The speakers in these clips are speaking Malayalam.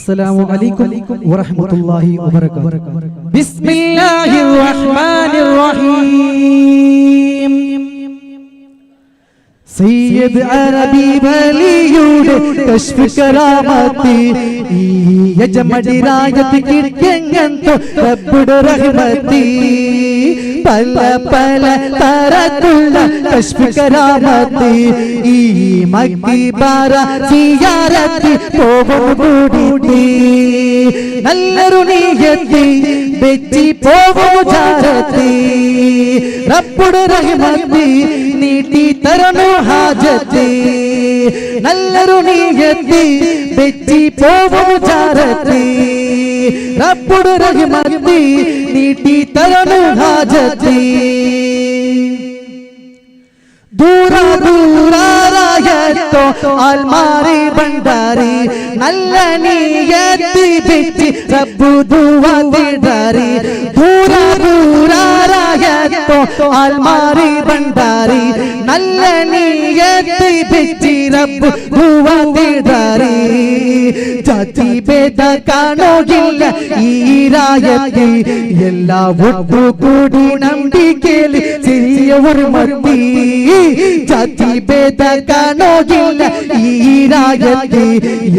അസ്സലാമു അലൈക്കും വറഹ്മത്തുള്ളാഹി വബറകാതുഹു. ബിസ്മില്ലാഹിർ റഹ്മാനിർ റഹീം. സയ്യിദ് അറബി വലിയുടെ കശ്ഫ് കറാമത്തി ഈ യജമടിരായത്ത് കിട്ടിയെങ്ങന്തോ റബ്ബുടെ റഹ്മത്തി പല പല തരത്തുള്ള കശ്ഫ് കറാമത്തി ഈ മക്ബറ സിയാറത്തി പോകും കൂടി നല്ലൊരു നിയത്തി വെച്ചി പോകും ജാരത്തി റബ്ബുടെ റഹ്മത്തി നീട്ടി തരണു ഹാജത്തി നല്ലൊരു നിയത്തി വെച്ചി പോകും ജാരത്തി റബ്ബുടെ റഹ്മത്തി നീട്ടി തരണു ഹാജത്തി ദൂര ദൂരായത്തോ അൽമാരി ഭണ്ഡാരി നല്ല നിയത്തി വെച്ചി റബ്ബു ദുആ തേടാരി ദൂര ദൂരായത്തോ അൽമാരി ഭണ്ഡാരി നല്ല നിയത്തി വെച്ചി റബ്ബു ദുആ തേടാരി ജാതി ഭേദ കാണോയില്ല ഈ രായത്തി എല്ലാ ഒട്ടുകൂടി നമ്പിക്കേലി ചെറിയ ഒരു മത്തി ജാതി ഭേദ കാണോയില്ല ഈ രായത്തി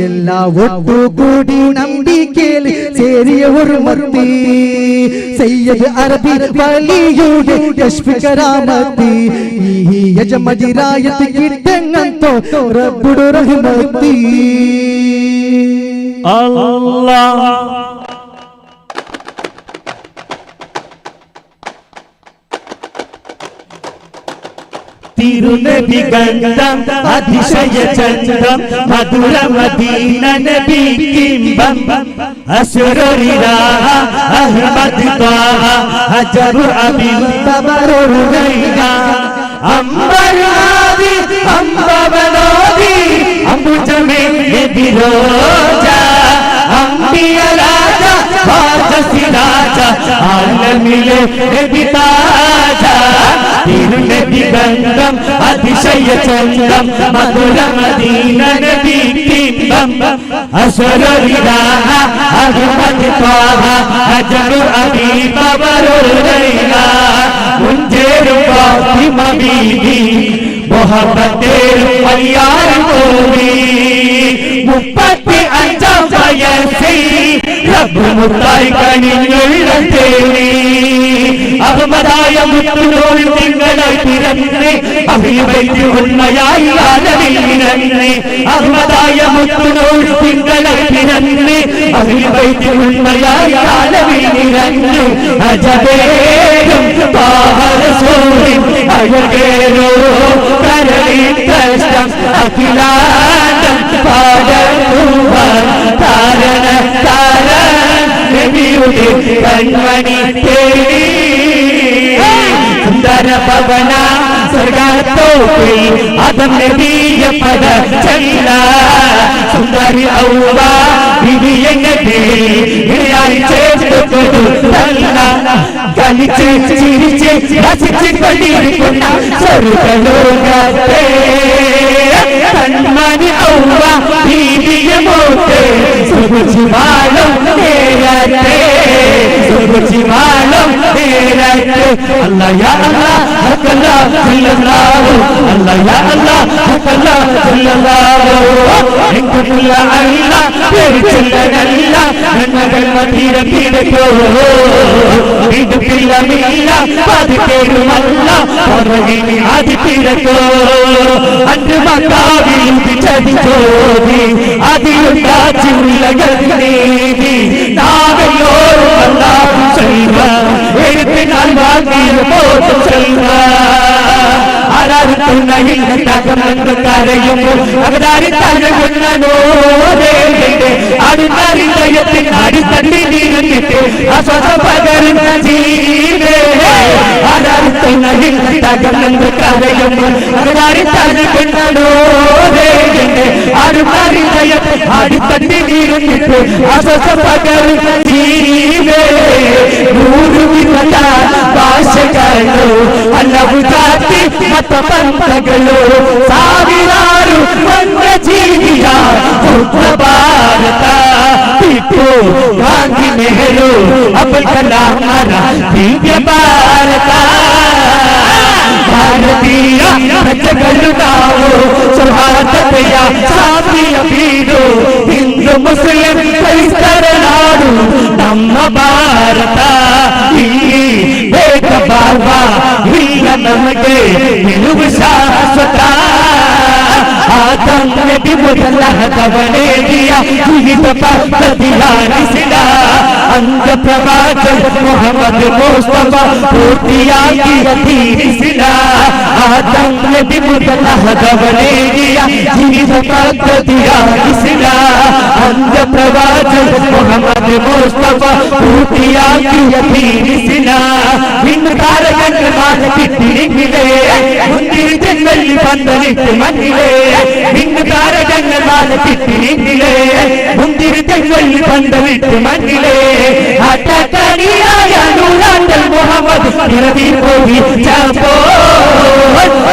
എല്ലാ ഒട്ടുകൂടി നമ്പിക്കേലി ചെറിയ ഒരു മത്തി സയ്യിദ് അറബി വലിയുടെ കശ്ഫ് കറാമത്തി ഈ യജമജിരായത്ത് കിട്ടെങ്ങന്തോ റബ്ബുടെ റഹ്മത്തി അല്ലാഹ് തിരുനബി ഗന്ധം അതിശയ ചന്ദ്രം മധുര മദീന നബി കിംബം അസ്ററിലാ അഹ്മദ് ത്വാഹ ഹജറു അബിൽ തബറുനൈന അംബരാദി അംബവലോദി അംബുജമേ നബിരോജ അംബിയ രാജ വാജസിരാജ ആലമിലെ നബി താജ തിരുനബി ഗന്ധം അതിശയ ചന്ദ്രം മധുര മദീന നബി കിംബം അസ്ററിലാ അഹ്മദ് ത്വാഹ ഹജറു അബി തബറുനൈന മുഞ്ചേരു ഫാത്തിമ ബീബി മുഹബ്ബത്തേൽ അലിയാർ കോവി 35 വയസ്സിൽ റബ്ബ് മുത്തായി കനിഞ്ഞുള്ള തേടി അഹ്മദായ മുത്തുനൂർ തിങ്കളായി പിറന്നേ അഭിവൈദ്യ ഉണ്മയായി ആലമീനന്നേ അഹ്മദായ മുത്തുനൂർ തിങ്കളായി പിറന്നേ അഭിവൈദ്യ ഉണ്മയായി ആലമീനന്നേ അജബേരും പാഹറസൂരിൻ അഴകേരോ കരളി കഷ്ടം അഖിലാണ്ടം പാടുവാൻ താരണ താരൻ നബിയുടെ കൺമണി തേടി സുന്ദര പവന സ്വർഗത്തോപ്പിൽ ആദം നബിയ പദ ചല്ല സുന്ദരി ഔവ ബിബിയങ്ങത്തെ ഇയായി ചേർത്തു തല്ല കളിച്ച് ചിരിച്ച് രസിച്ച് കൊണ്ടിരിക്കുന്ന സ്വർഗലോകത്തെ കൺമണി ഔവ ബിബിയ മോത്തെ സുഖിവാളം നേരത്തെ സുഖിവാളം നേരത്തെ അല്ലാ യാ അല്ലാ ഹക്കല്ലാ സല്ലല്ലാഹു അല്ലാ യാ അല്ലാ ഹക്കല്ലാ സല്ലല്ലാഹു ഇൻകുല്ല അല്ലാ പേരിച്ചല്ലല്ല നന്മകൾ മദീന തീരക്കോ ഇതുക്കില്ലമില്ല പതിക്കേറുമല്ല പറയിനി ആദി തീരക്കോ അன்று മക്കാവിൽ ചതിച്ചോതി അതിലുണ്ടാച്ചുള്ള ഗന്ധീതി നാവെല്ലോരും അല്ലാഹു ചെയ്വ എഴുത്തിനാൽ വാങ്ങിയ പോത്തു ചെൽവ ആരാരുത്തുന്നയിൽ തകർന്നു കരയുമ്പോൾ അവതാരി തലകുന്നോരേന്റെ അടുത്തറിയത്തിൽ അടിത്തട്ടി നീങ്ങിട്ട് അസ്വസ്ഥ പകരുന്ന ജീവേ ആരാരുത്തുന്നയിൽ തകർന്നു കരയുമ്പോൾ അവതാരി തലകുന്നോരേന്റെ അടുത്തറിയത്തിൽ അടിത്തട്ടി നീങ്ങിട്ട് അസ്വസ്ഥ പകരുന്ന ജീവേ നൂറുവിധ ഭാഷകളോ അല്ലവു ജാതി മത ಪಂಥಗಳು ಸಾವಿರಾರು ವನ್ಯ ಜೀವಿಯ ಭಾರತ गांधी नेहरू अब्दुल कलाम हमारा दिव्य भारत भारतीय प्रजगलुनावो सौहार्दतया शांतिಯ ಬೀಡು ಹಿಂದೂ ಮುಸ್ಲಿಂ ಕ್ರೈಸ್ತರ ನಾಡು ನಮ್ಮ ಭಾರತ ಇಲ್ಲಿ ಭೇದ ಭಾವ ಇಲ್ಲ ನಮಗೆ ನಿಲುವು ಶಾಶ್ವತ ಆತಂಕ ವಿಮುಖಲ ಹತವನೇ ದಿಯಾ ಜೀವಿತ ಪ್ರತಿಹಾರಿಸಿದ ಅಂಗ ಪ್ರವಾಚಕ ಮೊಹಮ್ಮದ್ ಮುಸ್ತಫಾ ಪೂರ್ತಿಯಾಗಿ ತೀರಿಸಿದ ಆತಂಕ ವಿಮುಖಲ ಹತವನೇ ದಿಯಾ ಜೀವಿತ ಪ್ರತಿಹಾರಿಸಿದ ಅಂಗ ಪ್ರವಾಚಕ ಮೊಹಮ್ಮದ್ ಮುಸ್ತಫಾ ಪೂರ್ತಿಯಾಗಿ ತೀರಿಸಿದ ಹಿಂಕಾರ ಗಂಗ ಮಾನ ಬಿಟ್ಟಿರಿಗಿಲೆ ಮುಂದಿನ ಜನ್ಮಲ್ಲಿ ಬಂದನಿಟ್ಟು ಮನಿಲೆ ಹಿಂಕಾರ ಗಂಗ ಮಾನ ಬಿಟ್ಟಿರಿಗಿಲೆ ಮುಂದಿನ ಜನ್ಮಲ್ಲಿ ಬಂದನಿಟ್ಟು ಮನಿಲೆ ಹಠ ಕಣಿಯಾಯ ನೂರಾಂಡಲ್ ಮೊಹಮ್ಮದ್ ನಿರದಿ ಹೋಗಿ ಚಾಪೋ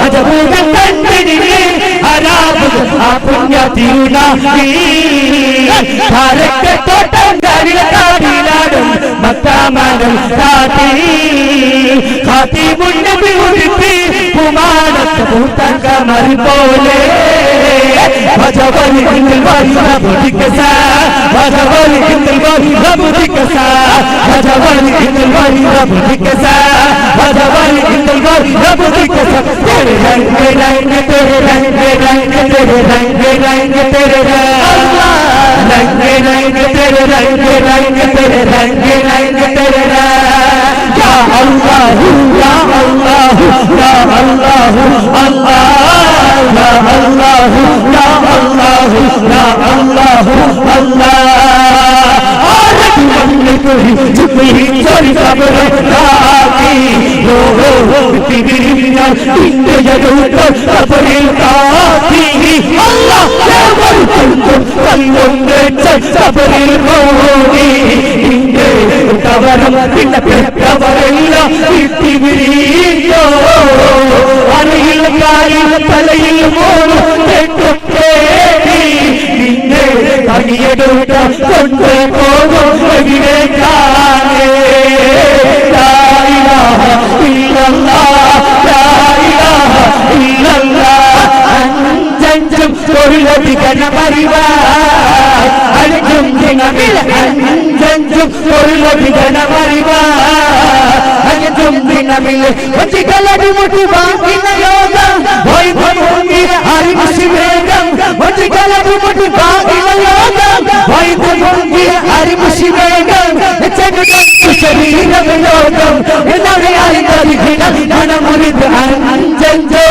ಅಜಬೂದ ಕಂಡಿಡಿಗೆ ಅರಾಬ್ ಆ ಪುಣ್ಯ ತಿರುನಾಡಿ ಭಾರತ ತೋಟಂಗಾರಿಲ ಕಾಡಿಲಾಡು ಮಕ್ಕಾಮನಲ್ ಕಾಟಿ खाती मुन्ने भी उड़ती कुमारत भूतंग मरिपोले भजवली हिंदलवारी रबुदी कसा भजवली हिंदलवारी रबुदी कसा भजवली हिंदलवारी रबुदी कसा भजवली हिंदलवारी रबुदी कसा तेरे रंग रंग तेरे रंग रंग तेरे रंग रंग तेरे रंग रंग तेरे रंग रंग तेरे रंग रंग तेरे रंग या अल्लाह या अल्लाह या अल्लाह अल्लाह या अल्लाह या अल्लाह या अल्लाह अल्लाह और तुमने कोई चुपी चोरी खबर राती हो तिबिरिया इंद्र जगत खबरे राती अल्लाह के वरतुंदु कल्लुंदे खबरे रोनी इंद्र तवरम पिन പെട്ടവരല്ല തിരിയോ അരയിൽ കാലിൽ തലയിൽ മോള് തെറ്റുത്തേടി നിന്നെ കണിയെടുത്ത കൊണ്ട് പോകും എവിടേക്കാണ് ലാ ഇലാഹ ഇല്ലല്ലാഹ് ലാ ഇലാഹ ഇല്ലല്ലാഹ് അഞ്ചഞ്ചും തൊഴിലധികന പരിവാർ അഞ്ചും ദിനമിൽ അഞ്ചഞ്ചും തൊഴിലധികന പരിവാർ അഞ്ചും ദിനമിൽ വഞ്ചികളടി മുട്ടി വാങ്ങിന യോഗം പോയി ഭൂമി ഹരിമുഷിവേഗം വഞ്ചികളടി മുട്ടി വാങ്ങിന യോഗം പോയി ഭൂമി ഹരിമുഷിവേഗം ചെകുടം ശരീരം യോഗം എന്നറിയായി തരികിട മനമുരിത് അഞ്ചഞ്ചോ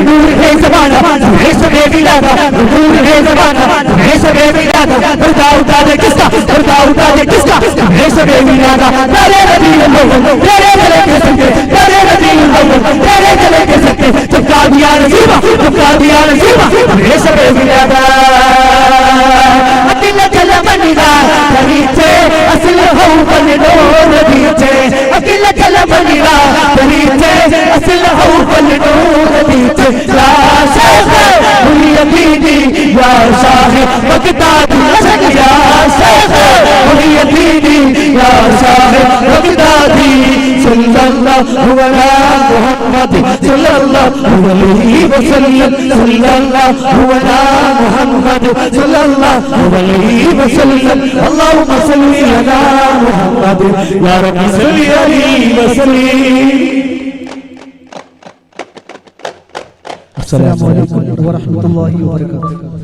नूर है ज़माना है सबे मिलादा नूर है ज़माना है सबे मिलादा पर्दा उठा दे किसका है सबे मिलादा तेरे नबी लोग तेरे गले के संगे तेरे नबी लोग तेरे गले के संगे चुपका दिया नसीबा है सबे मिलादा अकिल चल बनिदा तरीचे असल हो बनो नबीचे अकिल चल बनिदा तरीचे असल हो बनो नबीचे या शेख हुरियतीनी या साहिब बगदादी या शेख हुरियतीनी या साहिब बगदादी सल्लल्लाहु अला मुहम्मद सल्लल्लाहु अलैहि वसल्लम सल्लल्लाहु अला मुहम्मद सल्लल्लाहु अलैहि वसल्लम अल्लाहुम्मा सल्लि अला मुहम्मद या रब्बी सल्लि अलैहि वसल्लम अस्सलामु अलैकुम व रहमतुल्लाहि व बरकातुहू।